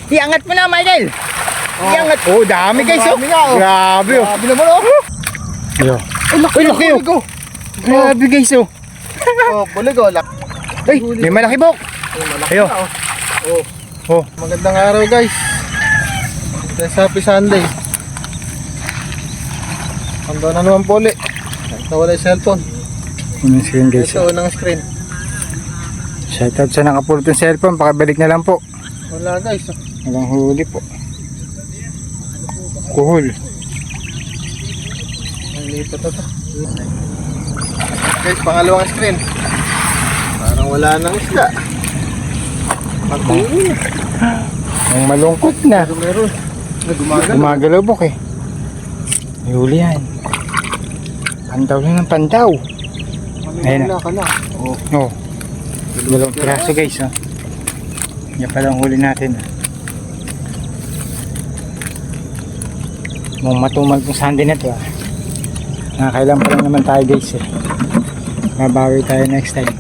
Iangat mo na, Michael. Oh. Iangat. Oh, dami guys. Oh. Grabe oh. Grabe naman oh. Yo. Ay, laki oh. Grabe guys oh. Oh, bulig oh. Ay, may malaki bok. Malaki Ayo. na, oh. Oh. Magandang araw guys. Happy Sunday. Ando na naman po ulit. Nawala yung cellphone. Unang screen guys. Ito, unang screen. Shoutout sa nakapulot ng cellphone. Pakibalik na lang po. Wala guys. Walang huli po. Kuhol. Ang lipat na to. Guys, pangalawang screen. Parang wala nang isda. Patuloy na. Ang malungkot na. Pero meron. Gumagalaw. Gumagalaw bok eh. May huli yan. Pandaw lang ng pandaw. Ayun na. Wala ka na. Oh. Oh. Dalawang piraso guys oh. Yan pala ang huli natin ah. Mukhang matumal kung Sunday na to ah. Nakakailan pa lang naman tayo guys eh. Mabawi tayo next time.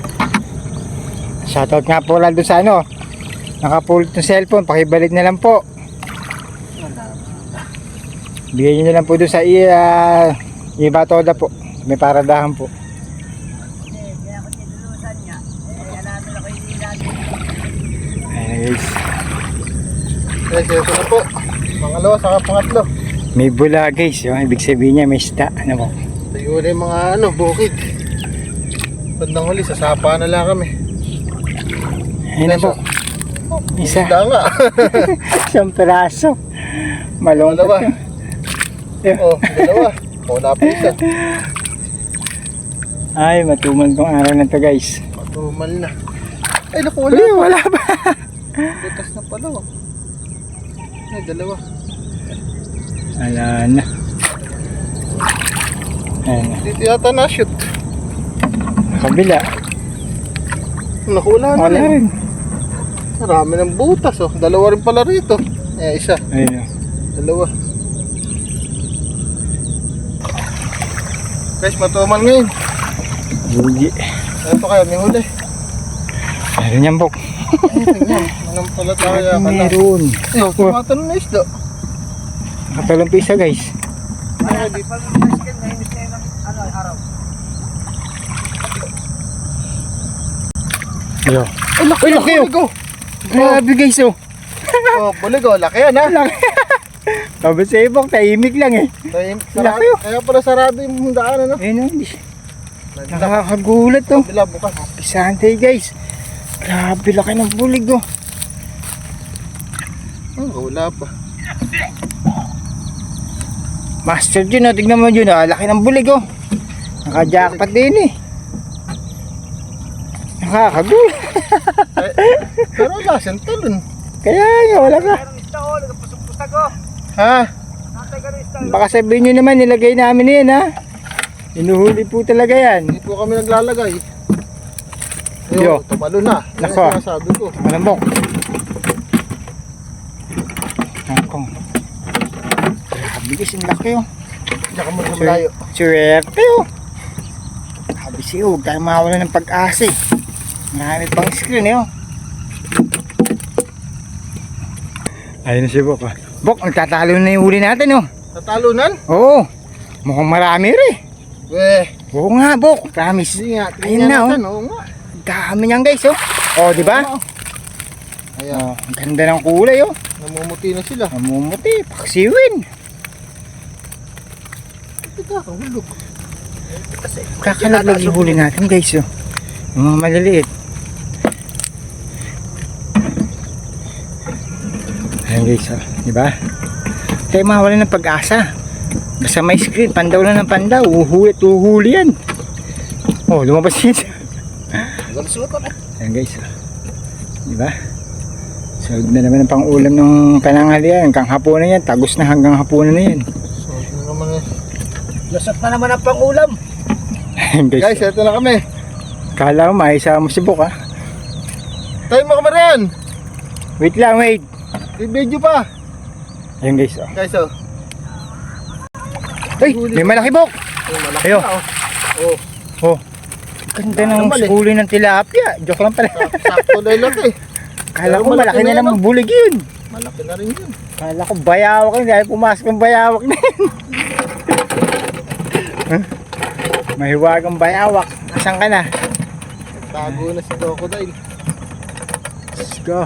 Shoutout nga po lang doon sa ano. Nakapulot ng cellphone. Pakibalik na lang po. Bigay nyo na lang po doon sa iba toda po. May paradahan po. Ayan guys. Guys, ito na po. Pangalawa, saka pangatlo. May bula guys. Yung ibig sabihin niya may isda. Ano po? Ito yung mga bukid. Bandang huli, sasapa na lang kami. Ayan na po. Isa. Isda nga. Isang piraso. Malungkot. Dalawa. Oh, dalawa. Wala pa isa. Ay, matumal tong araw na to guys. Matumal na. Ay, naku, wala Uy, pa. wala pa. Butas na pala. Oh. Ay, dalawa. Wala na. Ayan na. Dito yata na-shoot. Kabila. Naku, wala na. Wala rin. Marami ng butas. Oh. Dalawa rin pala rito. Isa. Ayun. Dalawa. Guys, matumal ngayon. Bugi. Ito kayo, may huli. Meron yan bok. Anong pala tayo? Meron. Ayun, tumatanong na isda. Nakapalang pisa guys. Ay, dito. Yo. Ay, laki oh. Grabe guys oh. Oh, bulig oh. Laki yan ha. Laki. Tapos sa ibang tahimik lang eh. Laki oh. Kaya pala sarado yung daan ano. Ayun oh. Nakakagulat oh. Bila bukas. Pisante guys. Grabe laki ng bulig oh. Oh, wala pa. Master Jun oh. Tignan mo Jun oh. Laki ng bulig oh. Naka-jackpot din eh. Nakakagulat. Pero wala siyang talon. Kaya nga wala ka. Ha? Baka sabihin nyo naman nilagay namin yan ha. Inuhuli po talaga yan. Hindi po kami naglalagay. Yo. Ayun, tumalo na. Nako. Yan ang sabi ko. Malambok. Nakong. Grabe guys, ang laki oh. Diyan ka muna sa malayo. Swerte oh. Sabi siya, huwag tayo mawala ng pag-asa eh. Marami pang screen eh oh. Ayun na si Bok ah. Bok, nagtatalo na yung huli natin oh. Tatalunan? Oo. Mukhang marami rin. Weh. Oo nga Bok, promise. Hindi nga. Ayun na oh. Oo nga. Dami niyan guys oh. Oh, di ba? Ayan. Oh, ang ganda ng kulay oh. Namumuti na sila. Namumuti, paksiwin. Ito ka, hulog. Kakalaglag yung huli natin guys oh. Yung mga maliliit. Ayan guys oh. Diba? Tayo mawala ng pag-asa. Basta may screen, pandaw lang ng pandaw. Uhuli at uhuli yan. Oh, lumabas yun. Ayan guys oh. Diba? So na naman ang pang-ulam ng pananghalian. Hanggang hapunan yan. Tagos na hanggang hapunan na yan. So, ito naman eh. Lasat na naman ang pang-ulam. Guys, ito na kami. Kala mo maisa mo si Bok ha. Tayo mga kamarian. Wait lang, wait. May video pa. Ayun guys oh. Guys, oh. Ay, may malaki Bok. Oh, malaki Ayo. na, oh. Oh. Ganda ng huli ng tilapia. Joke lang pala. Sakto na yung laki. Kala ko Pero malaki malaki na na naman bulig yun. Malaki na rin yun. Kala ko bayawak yun, dahil pumasok yung bayawak na yun. Mahiwagang bayawak. Asan ka na? Tago na si Crocodile. Let's go.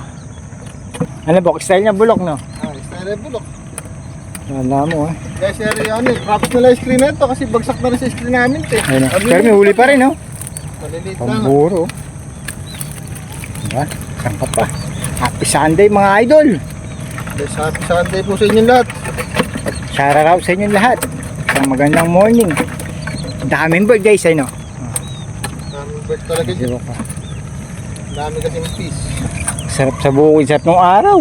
Ano ba? Style niya bulok, no? Style bulok. Wala mo, eh. Guys, props na lang yung screen na ito kasi bagsak na rin sa screen namin ito. Ayun, oh. Pero may huli pa rin, no? Maliliit lang. Pamburo. Diba? Saan ka pa? Happy Sunday, mga idol! Guys, happy Sunday po sa inyong lahat. Shout out sa inyong lahat. Isang magandang morning. Daming bird, guys, ay, no? Daming bird talaga dyan. Diba pa? Dami kasing fish. Sarap sa bukid, sarap ng araw.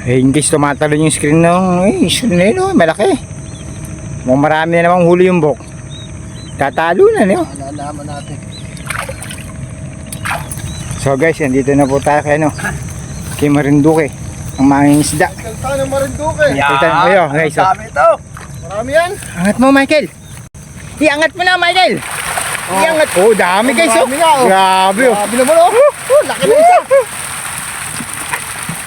Ayun guys, tumatalon yung screen ng screen na yun, oh, malaki. Mukhang marami na namang huli yung bok. Tatalo na, no? Alalaman natin. So guys, nandito na po tayo kay, kay Marinduque, ang manging isda. Kalta ng Marinduque. Kita na kayo, guys. Oh. Dami ito. Marami yan. Angat mo, Michael. Iangat mo na, Michael. Iangat. Oh, dami guys. Oh. Marami nga, oh. Grabe. Oh. Grabe naman, oh. Laki na isa.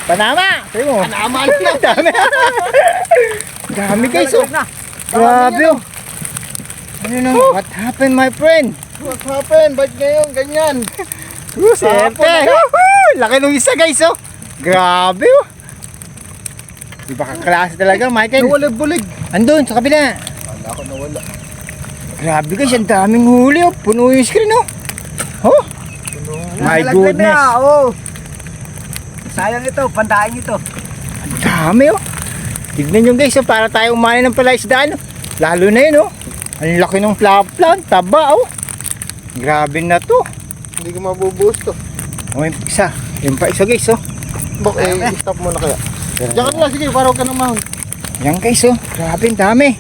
Panama. Sabi mo. Panama na. Dami. Dami guys. Oh. Grabe. Oh. Ano na? What happened, my friend? What happened? Ba't ngayon ganyan? Siyempre. Laki nung isa guys. Oh. Grabe. Oh. Iba kaklase talaga, Michael. Nawalig-bulig. Andun, sa kabila. Wala ko nawala. Grabe guys, ang daming huli. Oh. Puno yung screen. Oh. Oh. My goodness. Oh. Sayang ito, pandain ito. Ang dami oh. Tignan nyo guys, oh, para tayo umani ng palaisdaan. Oh. Lalo na yun oh. Ang laki ng plaplan, taba oh. Grabe na to. Hindi ko mabubuhos to. Oh, yung isa. Yung pa isa guys oh. Bok, stop mo na kaya. Diyan ka na, sige, para huwag ka namahon. Yan guys oh. Grabe, ang dami.